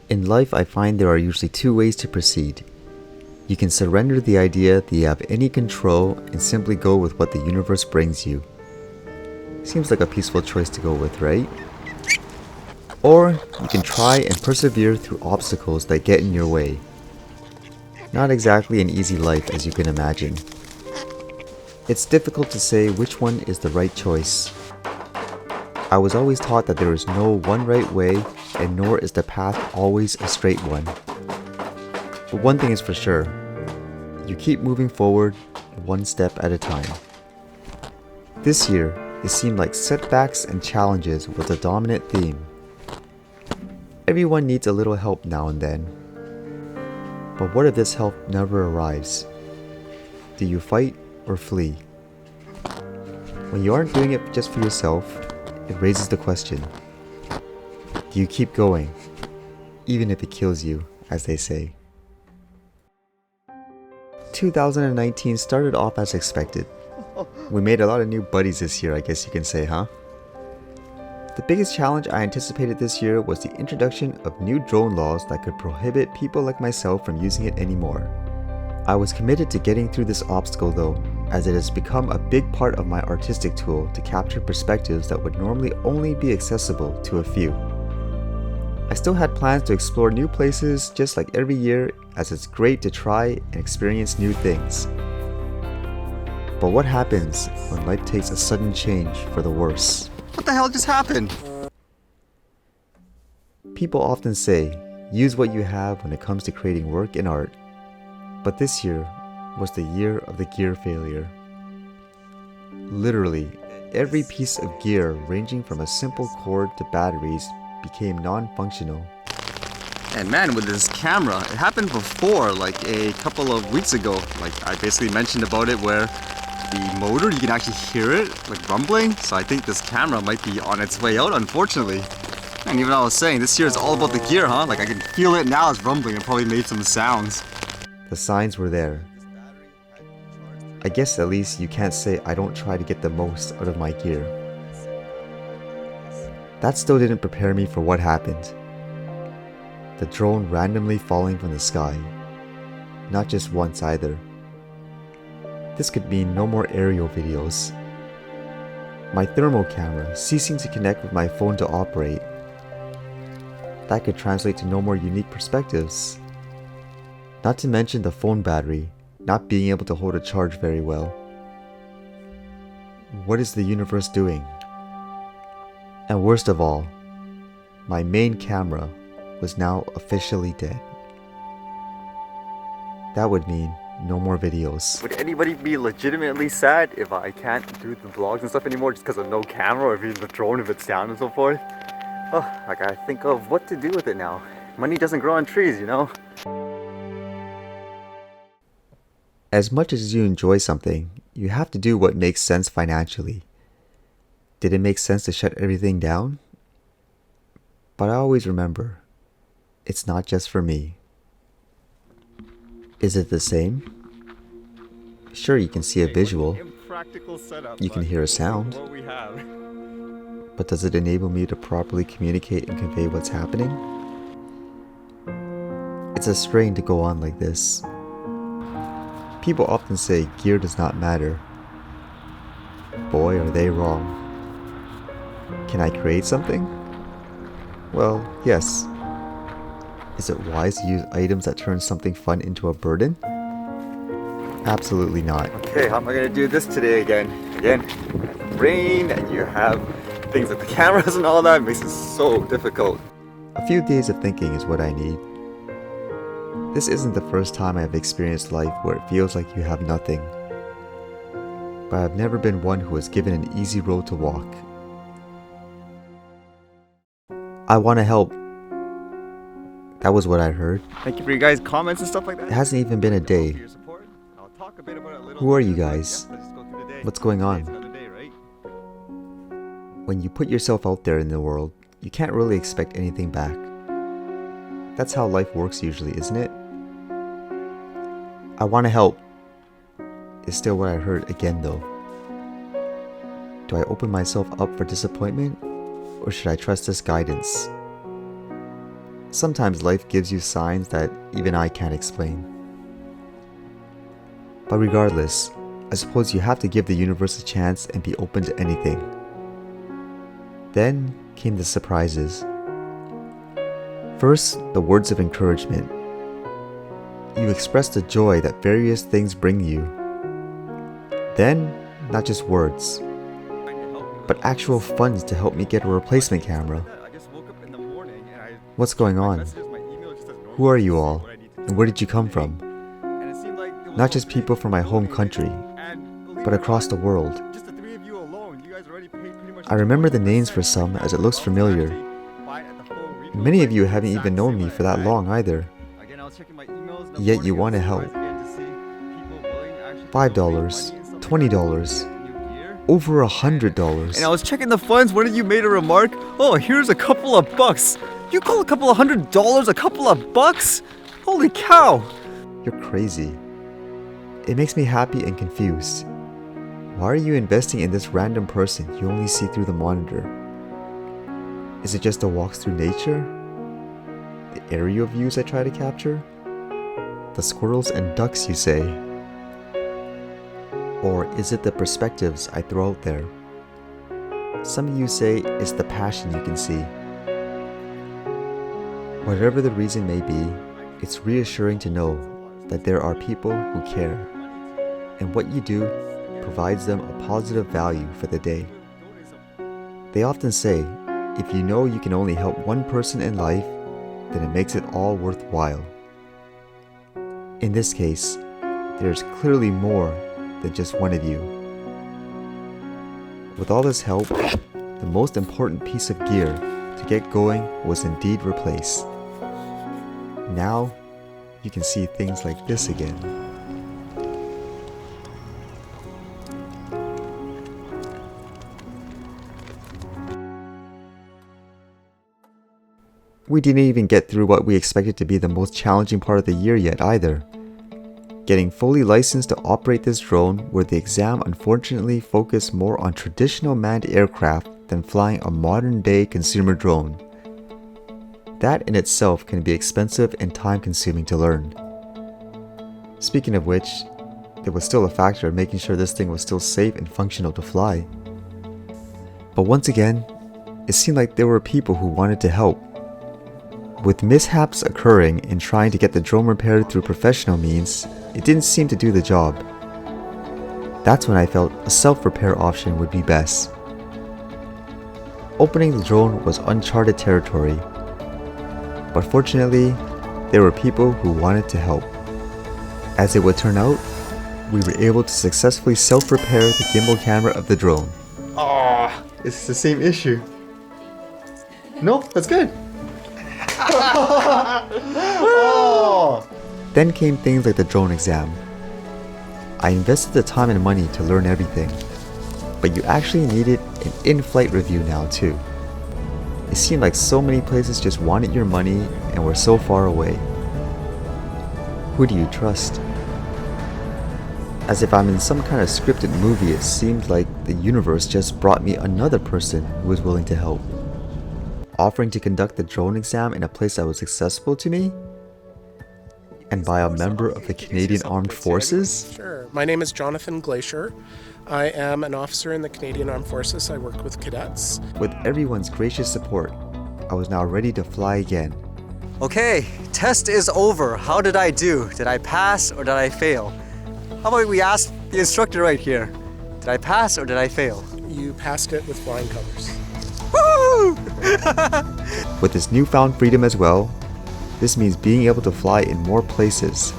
In life, I find there are usually two ways to proceed. You can surrender the idea that you have any control and simply go with what the universe brings you. Seems like a peaceful choice to go with, right? Or you can try and persevere through obstacles that get in your way. Not exactly an easy life, as you can imagine. It's difficult to say which one is the right choice. I was always taught that there is no one right way, and nor is the path always a straight one. But one thing is for sure, you keep moving forward one step at a time. This year, it seemed like setbacks and challenges was the dominant theme. Everyone needs a little help now and then. But what if this help never arrives? Do you fight or flee? When you aren't doing it just for yourself, it raises the question, do you keep going, even if it kills you, as they say? 2019 started off as expected. We made a lot of new buddies this year, I guess you can say, huh? The biggest challenge I anticipated this year was the introduction of new drone laws that could prohibit people like myself from using it anymore. I was committed to getting through this obstacle though, as it has become a big part of my artistic tool to capture perspectives that would normally only be accessible to a few. I still had plans to explore new places just like every year, as it's great to try and experience new things. But what happens when life takes a sudden change for the worse? What the hell just happened? People often say, use what you have when it comes to creating work and art. But this year was the year of the gear failure. Literally, every piece of gear ranging from a simple cord to batteries became non-functional. And man, with this camera, it happened before, like a couple of weeks ago. Like I basically mentioned about it where the motor, you can actually hear it like rumbling. So I think this camera might be on its way out, unfortunately. And even I was saying, this year is all about the gear, huh? Like I can feel it now, it's rumbling. It probably made some sounds. The signs were there. I guess at least you can't say I don't try to get the most out of my gear. That still didn't prepare me for what happened. The drone randomly falling from the sky. Not just once either. This could mean no more aerial videos. My thermal camera ceasing to connect with my phone to operate. That could translate to no more unique perspectives. Not to mention the phone battery not being able to hold a charge very well. What is the universe doing? And worst of all, my main camera was now officially dead. That would mean no more videos. Would anybody be legitimately sad if I can't do the vlogs and stuff anymore just because of no camera, or even the drone if it's down and so forth? Oh, I gotta think of what to do with it now. Money doesn't grow on trees, you know? As much as you enjoy something, you have to do what makes sense financially. Did it make sense to shut everything down? But I always remember, it's not just for me. Is it the same? Sure, you can see a visual. You can hear a sound. But does it enable me to properly communicate and convey what's happening? It's a strain to go on like this. People often say gear does not matter. Boy, are they wrong. Can I create something? Well, yes. Is it wise to use items that turn something fun into a burden? Absolutely not. Okay, how am I gonna do this today again? Rain, and you have things like the cameras and all that. It makes it so difficult. A few days of thinking is what I need. This isn't the first time I have experienced life where it feels like you have nothing. But I've never been one who was given an easy road to walk. I want to help. That was what I heard. Thank you for your guys' comments and stuff like that. It hasn't even been a day. Who are you guys? What's going on? When you put yourself out there in the world, you can't really expect anything back. That's how life works usually, isn't it? I want to help. Is still what I heard again though. Do I open myself up for disappointment, or should I trust this guidance? sometimes life gives you signs that even I can't explain. But regardless, I suppose you have to give the universe a chance and be open to anything. Then came the surprises. First, the words of encouragement. You express the joy that various things bring you. Then, not just words, but actual funds to help me get a replacement camera. What's going on? Who are you all? And where did you come from? Not just people from my home country, but across the world. I remember the names for some as it looks familiar. Many of you haven't even known me for that long either. Yet you want to help. $5, $20, over $100. And I was checking the funds, one of you made a remark, oh, here's a couple of bucks. You call a couple of $100 a couple of bucks? Holy cow! You're crazy. It makes me happy and confused. Why are you investing in this random person you only see through the monitor? Is it just the walks through nature? The aerial views I try to capture? The squirrels and ducks you say? Or is it the perspectives I throw out there? Some of you say it's the passion you can see. Whatever the reason may be, it's reassuring to know that there are people who care, and what you do provides them a positive value for the day. They often say, if you know you can only help one person in life, then it makes it all worthwhile. In this case, there's clearly more than just one of you. With all this help, the most important piece of gear to get going was indeed replaced. Now, you can see things like this again. We didn't even get through what we expected to be the most challenging part of the year yet either. Getting fully licensed to operate this drone, where the exam unfortunately focused more on traditional manned aircraft than flying a modern-day consumer drone. That in itself can be expensive and time-consuming to learn. Speaking of which, there was still a factor of making sure this thing was still safe and functional to fly. But once again, it seemed like there were people who wanted to help. With mishaps occurring in trying to get the drone repaired through professional means, it didn't seem to do the job. That's when I felt a self-repair option would be best. Opening the drone was uncharted territory, but fortunately, there were people who wanted to help. As it would turn out, we were able to successfully self-repair the gimbal camera of the drone. Oh, it's the same issue. No, that's good. Oh. Then came things like the drone exam. I invested the time and money to learn everything, but you actually needed an in-flight review now too. It seemed like so many places just wanted your money and were so far away. Who do you trust? As if I'm in some kind of scripted movie, it seemed like the universe just brought me another person who was willing to help. Offering to conduct the drone exam in a place that was accessible to me? And by a member of the Canadian Armed Forces? Sure. My name is Jonathan Glacier. I am an officer in the Canadian Armed Forces. I work with cadets. With everyone's gracious support, I was now ready to fly again. Okay, test is over. How did I do? Did I pass or did I fail? How about we ask the instructor right here? Did I pass or did I fail? You passed it with flying colors. Woo! With this newfound freedom as well, this means being able to fly in more places.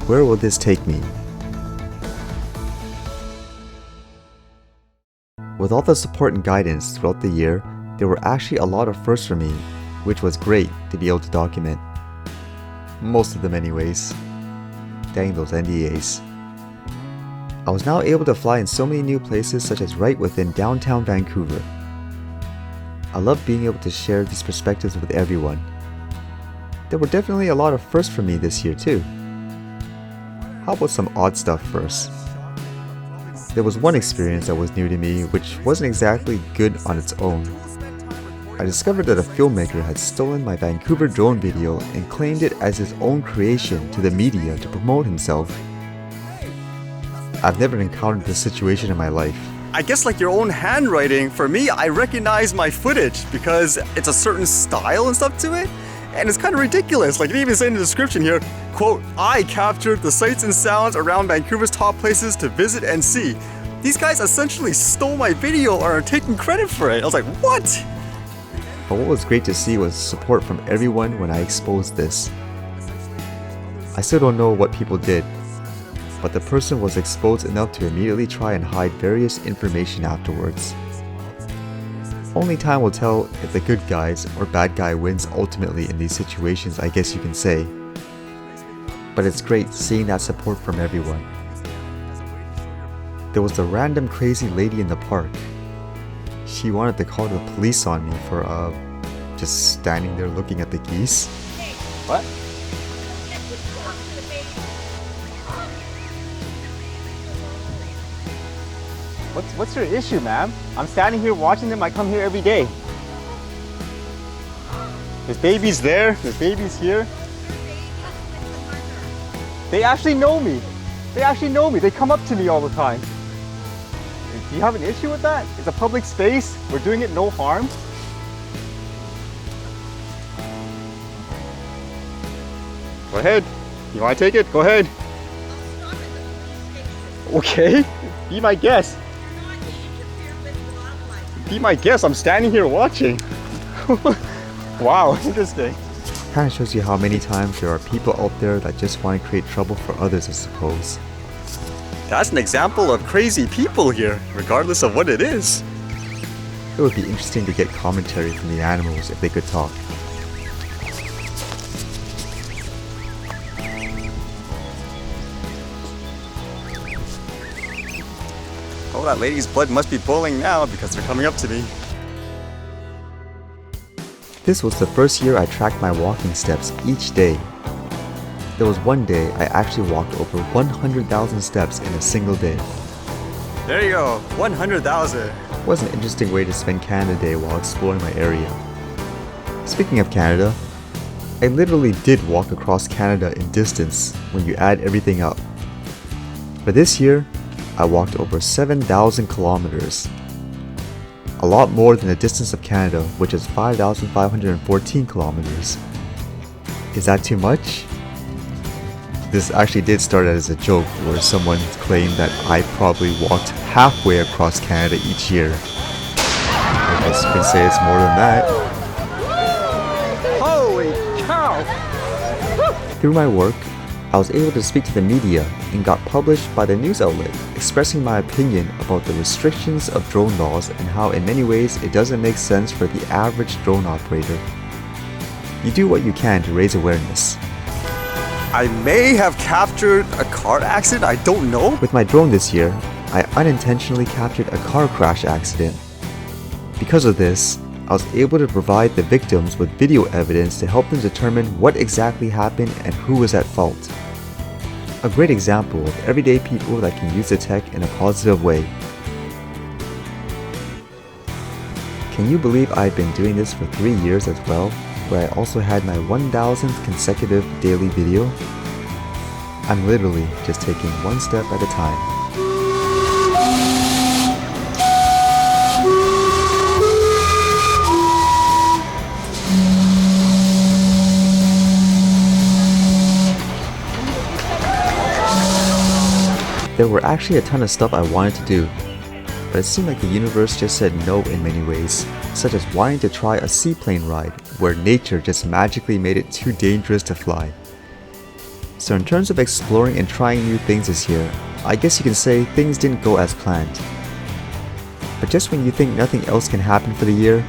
Where will this take me? With all the support and guidance throughout the year, there were actually a lot of firsts for me, which was great to be able to document. Most of them anyways. Dang those NDAs. I was now able to fly in so many new places, such as right within downtown Vancouver. I love being able to share these perspectives with everyone. There were definitely a lot of firsts for me this year too. How about some odd stuff first? There was one experience that was new to me, which wasn't exactly good on its own. I discovered that a filmmaker had stolen my Vancouver drone video and claimed it as his own creation to the media to promote himself. I've never encountered this situation in my life. I guess like your own handwriting, for me, I recognize my footage because it's a certain style and stuff to it. And it's kind of ridiculous. Like it even said in the description here, quote, I captured the sights and sounds around Vancouver's top places to visit and see. These guys essentially stole my video or are taking credit for it. I was like, what? But what was great to see was support from everyone when I exposed this. I still don't know what people did, but the person was exposed enough to immediately try and hide various information afterwards. Only time will tell if the good guys or bad guy wins ultimately in these situations, I guess you can say. But it's great seeing that support from everyone. There was the random crazy lady in the park. She wanted to call the police on me for just standing there looking at the geese. What? What's your issue, ma'am? I'm standing here watching them. I come here every day. There's babies there. There's babies here. They actually know me. They actually know me. They come up to me all the time. Do you have an issue with that? It's a public space. We're doing it no harm. Go ahead. You want to take it? Go ahead. Okay. Be my guest. Be my guest. I'm standing here watching. Wow, interesting. Kind of shows you how many times there are people out there that just want to create trouble for others, I suppose. That's an example of crazy people here, regardless of what it is. It would be interesting to get commentary from the animals if they could talk. Oh, that lady's blood must be boiling now because they're coming up to me. This was the first year I tracked my walking steps each day. There was one day I actually walked over 100,000 steps in a single day. There you go, 100,000. It was an interesting way to spend Canada Day while exploring my area. Speaking of Canada, I literally did walk across Canada in distance when you add everything up. For this year, I walked over 7,000 kilometers. A lot more than the distance of Canada, which is 5,514 kilometers. Is that too much? This actually did start out as a joke where someone claimed that I probably walked halfway across Canada each year. I guess you can say it's more than that. Holy cow! Through my work, I was able to speak to the media and got published by the news outlet, expressing my opinion about the restrictions of drone laws and how in many ways it doesn't make sense for the average drone operator. You do what you can to raise awareness. I may have captured a car accident, I don't know. With my drone this year, I unintentionally captured a car crash accident. Because of this, I was able to provide the victims with video evidence to help them determine what exactly happened and who was at fault. A great example of everyday people that can use the tech in a positive way. Can you believe I've been doing this for 3 years as well, where I also had my 1,000th consecutive daily video? I'm literally just taking one step at a time. There were actually a ton of stuff I wanted to do, but it seemed like the universe just said no in many ways, such as wanting to try a seaplane ride where nature just magically made it too dangerous to fly. So in terms of exploring and trying new things this year, I guess you can say things didn't go as planned. But just when you think nothing else can happen for the year,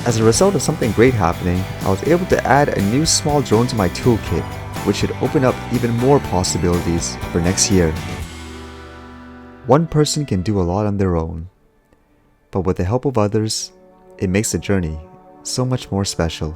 as a result of something great happening, I was able to add a new small drone to my toolkit, which should open up even more possibilities for next year. One person can do a lot on their own, but with the help of others, it makes the journey so much more special.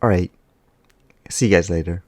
Alright, see you guys later.